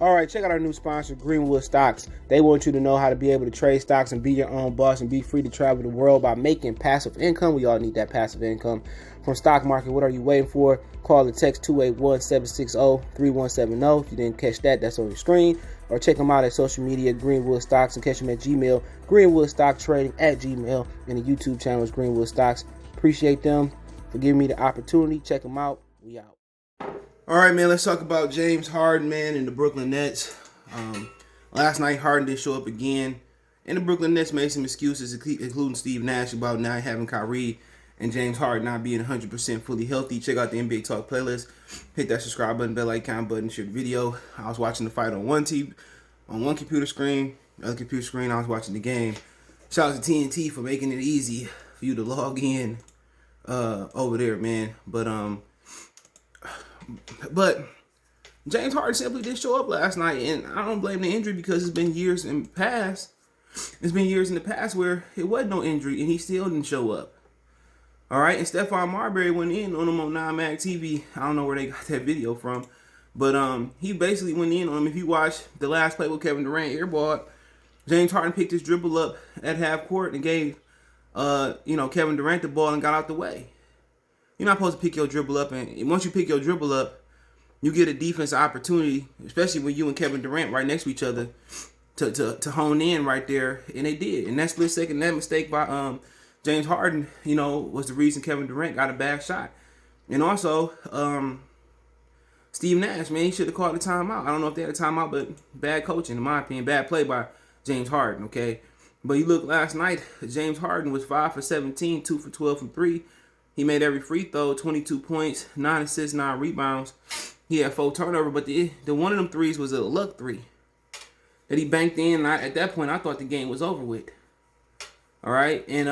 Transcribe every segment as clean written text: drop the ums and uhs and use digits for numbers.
All right, check out our new sponsor, Greenwood Stocks. They want you to know how to be able to trade stocks and be your own boss and be free to travel the world by making passive income. We all need that passive income from stock market. What are you waiting for? Call or text 281-760-3170. If you didn't catch that, that's on your screen. Or check them out at social media, Greenwood Stocks, and catch them at Gmail, greenwoodstocktrading at Gmail, and the YouTube channel is Greenwood Stocks. Appreciate them for giving me the opportunity. Check them out. We out. All right, man, let's talk about James Harden, man, and the Brooklyn Nets. Last night, Harden didn't show up again, and the Brooklyn Nets made some excuses, including Steve Nash, about not having Kyrie and James Harden not being 100% fully healthy. Check out the NBA Talk playlist. Hit that subscribe button, bell icon button, share the video. I was watching the fight on one computer screen. The other computer screen, I was watching the game. Shout out to TNT for making it easy for you to log in over there, man. But James Harden simply didn't show up last night, and I don't blame the injury because it's been years in the past. It's been years in the past where it wasn't no injury, and he still didn't show up. All right, and Stephon Marbury went in on him on 9mag TV. I don't know where they got that video from, but he basically went in on him. If you watch the last play with Kevin Durant airballed, James Harden picked his dribble up at half court and gave Kevin Durant the ball and got out the way. You're not supposed to pick your dribble up, and once you pick your dribble up, you get a defensive opportunity, especially when you and Kevin Durant right next to each other, to hone in right there, and they did. And that split second, that mistake by James Harden, was the reason Kevin Durant got a bad shot. And also, Steve Nash, man, he should have called the timeout. I don't know if they had a timeout, but bad coaching, in my opinion, bad play by James Harden. Okay, but you look last night, James Harden was 5 for 17, 2 for 12 from 3. He made every free throw, 22 points, 9 assists, 9 rebounds. He had 4 turnovers, but the one of them threes was a luck three that he banked in. At that point, I thought the game was over with. All right, and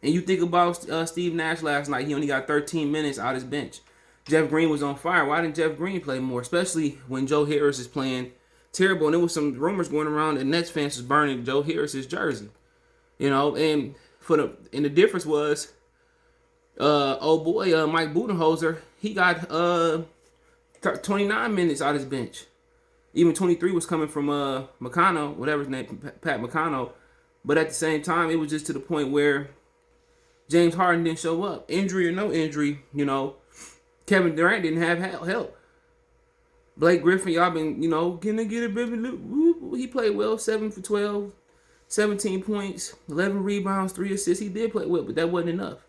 you think about Steve Nash last night. He only got 13 minutes out his bench. Jeff Green was on fire. Why didn't Jeff Green play more, especially when Joe Harris is playing terrible? And there was some rumors going around that Nets fans was burning Joe Harris's jersey. And the difference was, Mike Budenholzer, he got 29 minutes out his bench. Even 23 was coming from McConnell, whatever his name, Pat McConnell. But at the same time, it was just to the point where James Harden didn't show up. Injury or no injury, Kevin Durant didn't have help. Blake Griffin, y'all been, can they get a bit of he played well, 7 for 12, 17 points, 11 rebounds, 3 assists. He did play well, but that wasn't enough.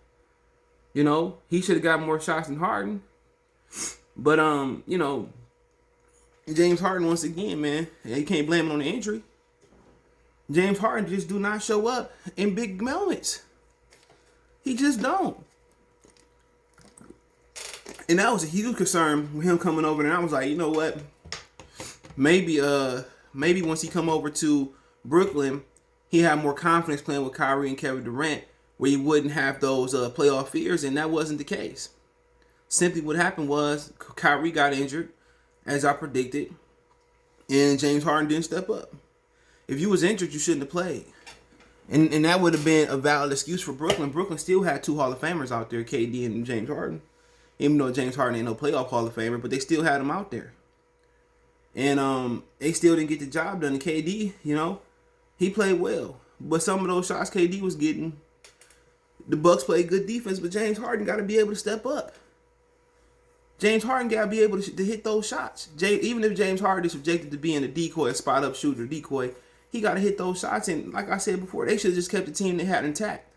He should have got more shots than Harden. But, James Harden, once again, man, you can't blame him on the injury. James Harden just do not show up in big moments. He just don't. And that was a huge concern with him coming over. And I was like, you know what? Maybe once he come over to Brooklyn, he had more confidence playing with Kyrie and Kevin Durant, where you wouldn't have those playoff fears, and that wasn't the case. Simply what happened was Kyrie got injured, as I predicted, and James Harden didn't step up. If you was injured, you shouldn't have played. And that would have been a valid excuse for Brooklyn. Brooklyn still had 2 Hall of Famers out there, KD and James Harden. Even though James Harden ain't no playoff Hall of Famer, but they still had him out there. And they still didn't get the job done. And KD, he played well. But some of those shots KD was getting, the Bucks played good defense, but James Harden got to be able to step up. James Harden got to be able to hit those shots. Even if James Harden is subjected to being a decoy, a spot-up shooter, decoy, he got to hit those shots. And like I said before, they should have just kept the team they had intact.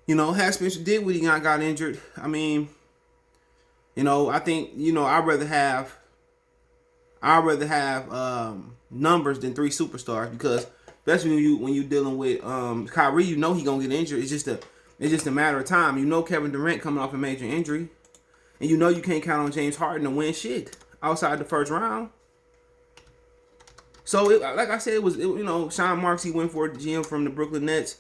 Had Spencer Dinwiddie got injured, I mean, I think, I'd rather have numbers than 3 superstars, because especially when you dealing with Kyrie, he gonna get injured. It's just a matter of time. Kevin Durant coming off a major injury, and you can't count on James Harden to win shit outside the first round. So like I said, it was Sean Marks, he went for the GM from the Brooklyn Nets.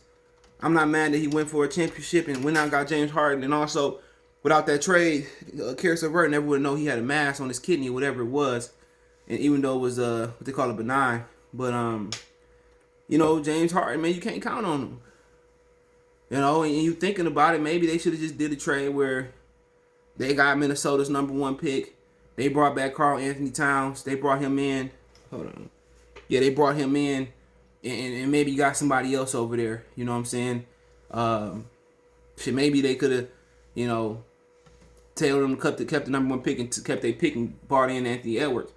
I'm not mad that he went for a championship and went out and got James Harden. And also, without that trade, Karis LeVert never would know he had a mass on his kidney or whatever it was. And even though it was what they call it, benign. But, James Harden, man, you can't count on him. And you thinking about it, maybe they should have just did a trade where they got Minnesota's #1 pick, They brought back Karl Anthony Towns. They brought him in. Hold on. Yeah, they brought him in, and maybe you got somebody else over there. You know what I'm saying? Maybe they could have, you know, tailored them, kept the number one pick and kept their pick and brought in Anthony Edwards.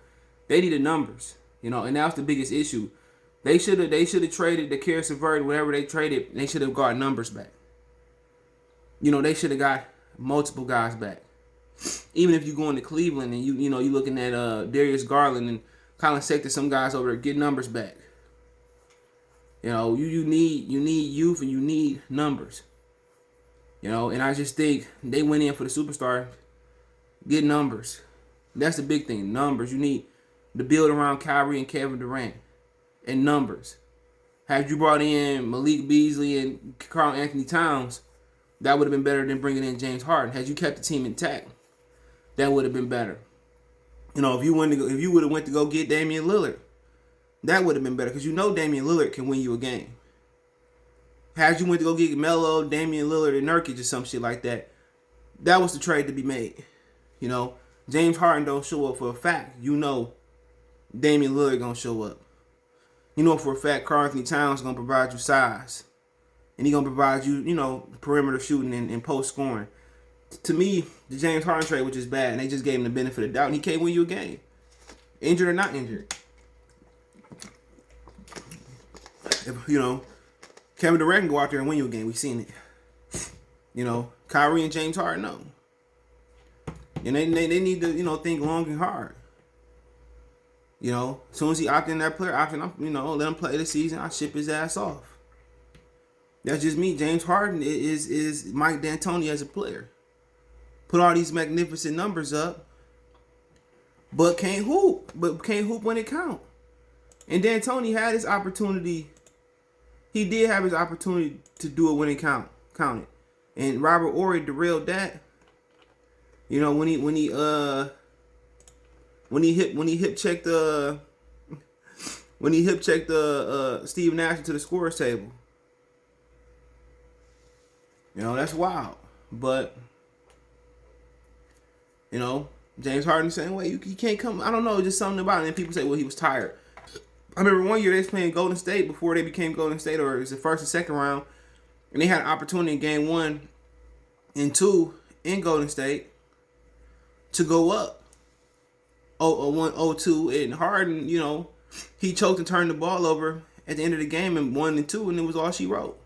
They needed numbers, you know, and that was the biggest issue. They should have traded the Karis LeVert, whatever they traded. They should have got numbers back. You know, they should have got multiple guys back. Even if you go into Cleveland and you looking at Darius Garland and Colin Sexton, some guys over there, get numbers back. You know, you need youth and you need numbers. You know, and I just think they went in for the superstar. Get numbers. That's the big thing. Numbers. You need to build around Kyrie and Kevin Durant. And numbers. Had you brought in Malik Beasley and Karl Anthony Towns, that would have been better than bringing in James Harden. Had you kept the team intact, that would have been better. You know, if you would have went to go get Damian Lillard, that would have been better because you know Damian Lillard can win you a game. Had you went to go get Melo, Damian Lillard, and Nurkic or some shit like that, that was the trade to be made. You know, James Harden don't show up for a fact. You know Damian Lillard gonna show up. You know for a fact Karl Anthony Towns gonna provide you size. And he gonna provide you, you know, perimeter shooting and post scoring. To me, the James Harden trade was just bad, and they just gave him the benefit of the doubt, and he can't win you a game. Injured or not injured. You know, Kevin Durant can go out there and win you a game. We've seen it. You know, Kyrie and James Harden, no. And they need to, you know, think long and hard. You know, as soon as he opted in that player option, you know, let him play the season, I ship his ass off. That's just me. James Harden is Mike D'Antoni as a player. Put all these magnificent numbers up, but can't hoop. But can't hoop when it count. And D'Antoni had his opportunity. He did have his opportunity to do it when it counted. And Robert Horry derailed that. You know, when he hip checked Steve Nash to the scorer's table. You know, that's wild. But, you know, James Harden the same way. You can't come. I don't know, just something about it. And people say, well, he was tired. I remember one year they was playing Golden State before they became Golden State, or it was the first and second round, and they had an opportunity in game 1 and 2 in Golden State to go up 0-1, 0-2, and Harden, you know, he choked and turned the ball over at the end of the game in 1 and 2, and it was all she wrote.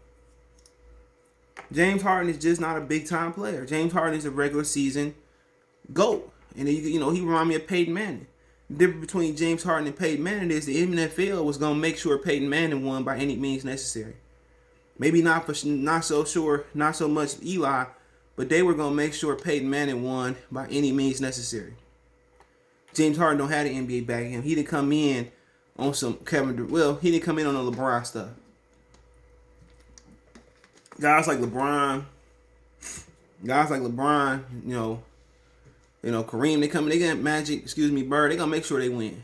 James Harden is just not a big time player. James Harden is a regular season GOAT, and you know, he remind me of Peyton Manning. The difference between James Harden and Peyton Manning is the NFL was gonna make sure Peyton Manning won by any means necessary. Maybe not so much Eli, but they were gonna make sure Peyton Manning won by any means necessary. James Harden don't have the NBA back him. He didn't come in on some he didn't come in on the LeBron stuff. Guys like LeBron, you know, Kareem, they come in, they get Magic, Bird, they gonna make sure they win.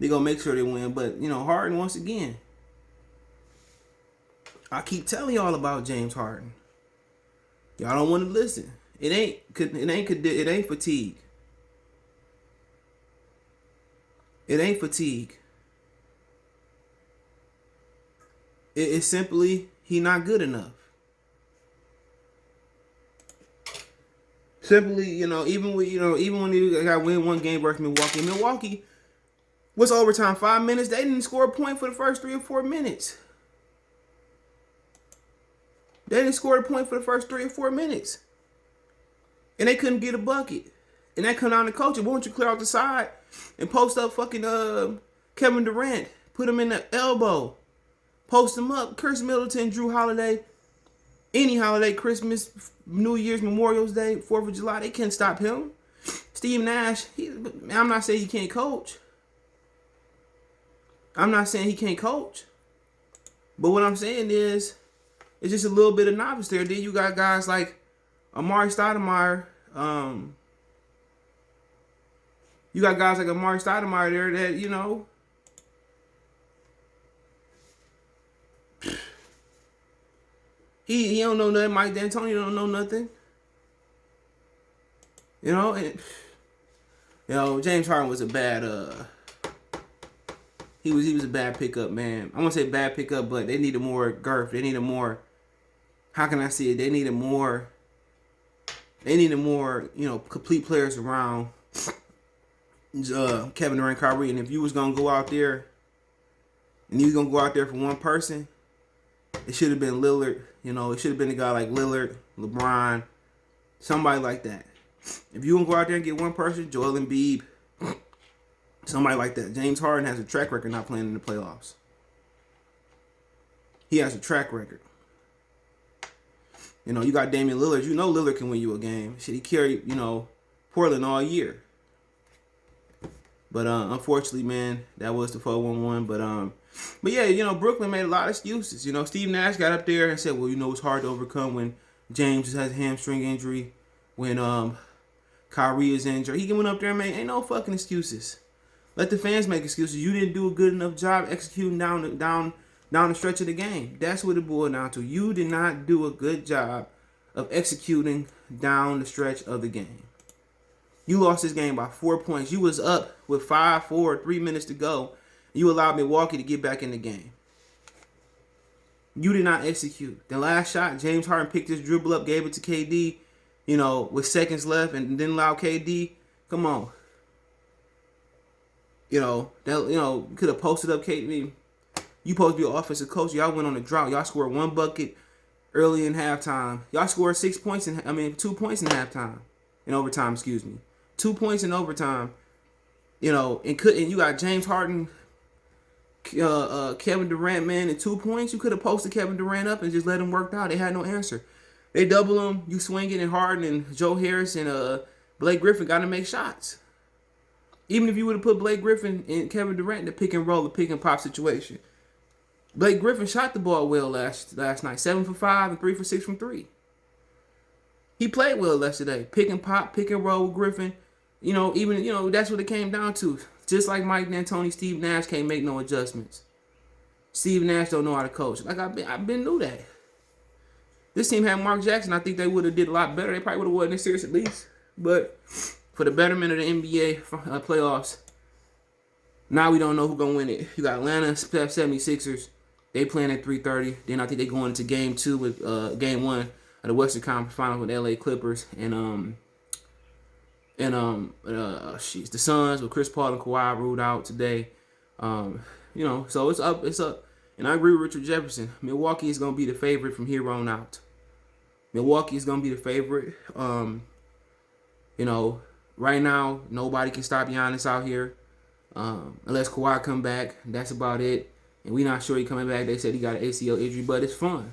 But, you know, Harden, once again, I keep telling y'all about James Harden. Y'all don't want to listen. It ain't fatigue. It ain't fatigue. It's simply he not good enough. Simply, you know, even when you got win one game versus Milwaukee. Milwaukee was overtime 5 minutes. They didn't score a point for the first 3 or 4 minutes. They didn't score a point for the first 3 or 4 minutes. And they couldn't get a bucket. And that come down to coaching. Why don't you clear out the side and post up fucking Kevin Durant? Put him in the elbow. Post him up. Chris Middleton, Drew Holiday. Any holiday, Christmas, New Year's, Memorial's Day, 4th of July, they can't stop him. Steve Nash, I'm not saying he can't coach. But what I'm saying is, it's just a little bit of novice there. Then you got guys like Amari Stoudemire. You got guys like Amari Stoudemire there that, you know, he don't know nothing. Mike D'Antoni don't know nothing. You know, and You know, James Harden was a bad he was a bad pickup, man. I won't say bad pickup, but they needed more girth. They needed more. How can I say it? They needed more. They needed more, complete players around Kevin Durant, Kyrie. And if you was gonna go out there, and you was gonna go out there for one person, it should have been Lillard. It should have been a guy like Lillard, LeBron, somebody like that. If you gonna go out there and get one person, Joel Embiid, somebody like that. James Harden has a track record not playing in the playoffs. He has a track record. You got Damian Lillard. Lillard can win you a game. Shit, he carried, Portland all year. But unfortunately, man, that was the 4-1-1. But yeah, Brooklyn made a lot of excuses. Steve Nash got up there and said, well, it's hard to overcome when James has a hamstring injury, when Kyrie is injured. He went up there and made ain't no fucking excuses. Let the fans make excuses. You didn't do a good enough job executing down the stretch of the game. That's what it boiled down to. You did not do a good job of executing down the stretch of the game. You lost this game by 4 points. You was up with 5-4, 3 minutes to go. You allowed Milwaukee to get back in the game. You did not execute. The last shot, James Harden picked his dribble up, gave it to KD, with seconds left, and didn't allow KD. Come on. Could have posted up KD. You supposed to be an offensive coach. Y'all went on a drought. Y'all scored one bucket early in halftime. Y'all scored 2 points in halftime. In overtime, excuse me. 2 points in overtime. And you got James Harden, Kevin Durant, man, and 2 points. You could have posted Kevin Durant up and just let him work out. They had no answer. They double him. You swing it, and Harden and Joe Harris and Blake Griffin got to make shots. Even if you would have put Blake Griffin and Kevin Durant in the pick and roll, the pick and pop situation. Blake Griffin shot the ball well last night. 7 for 5 and 3 for 6 from 3. He played well yesterday. Pick and pop, pick and roll with Griffin. That's what it came down to. Just like Mike D'Antoni, Steve Nash can't make no adjustments. Steve Nash don't know how to coach. Like I've been knew that. This team had Mark Jackson. I think they would have did a lot better. They probably would have won this series at least. But for the betterment of the NBA playoffs, now we don't know who's gonna win it. You got Atlanta 76ers. They playing at 3:30. Then I think they going into game 2 with game 1 of the Western Conference Finals with LA Clippers and the Suns with Chris Paul and Kawhi ruled out today. So it's up. And I agree with Richard Jefferson. Milwaukee is gonna be the favorite from here on out. Milwaukee is gonna be the favorite. Right now nobody can stop Giannis out here, unless Kawhi come back. That's about it. And we not sure he coming back. They said he got an ACL injury, but it's fun.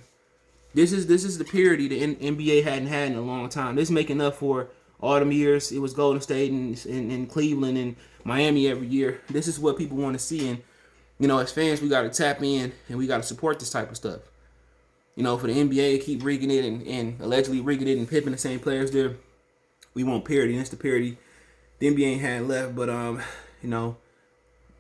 This is the parity the NBA hadn't had in a long time. This is making up for all them years. It was Golden State and Cleveland and Miami every year. This is what people want to see. And, as fans, we got to tap in and we got to support this type of stuff. For the NBA to keep rigging it and allegedly rigging it and pipping the same players there, we want parity. And it's the parity the NBA ain't had left. But,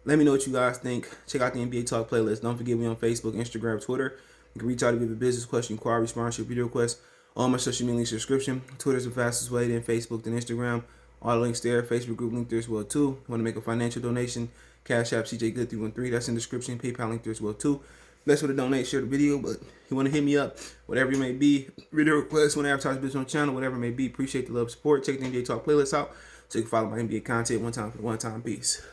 let me know what you guys think. Check out the NBA Talk playlist. Don't forget me on Facebook, Instagram, Twitter. You can reach out if you have a business question, inquiry, sponsorship, video request. All my social media links in the description. Twitter's the fastest way, then Facebook, then Instagram. All the links there. Facebook group link there as well too. Want to make a financial donation? Cash App CJ Good 313. That's in the description. PayPal link there as well too. Best way to donate, share the video. But you want to hit me up, whatever it may be. Video request, want to advertise business on the channel, whatever it may be. Appreciate the love, support. Check the NBA Talk playlist out so you can follow my NBA content one time for the one time. Peace.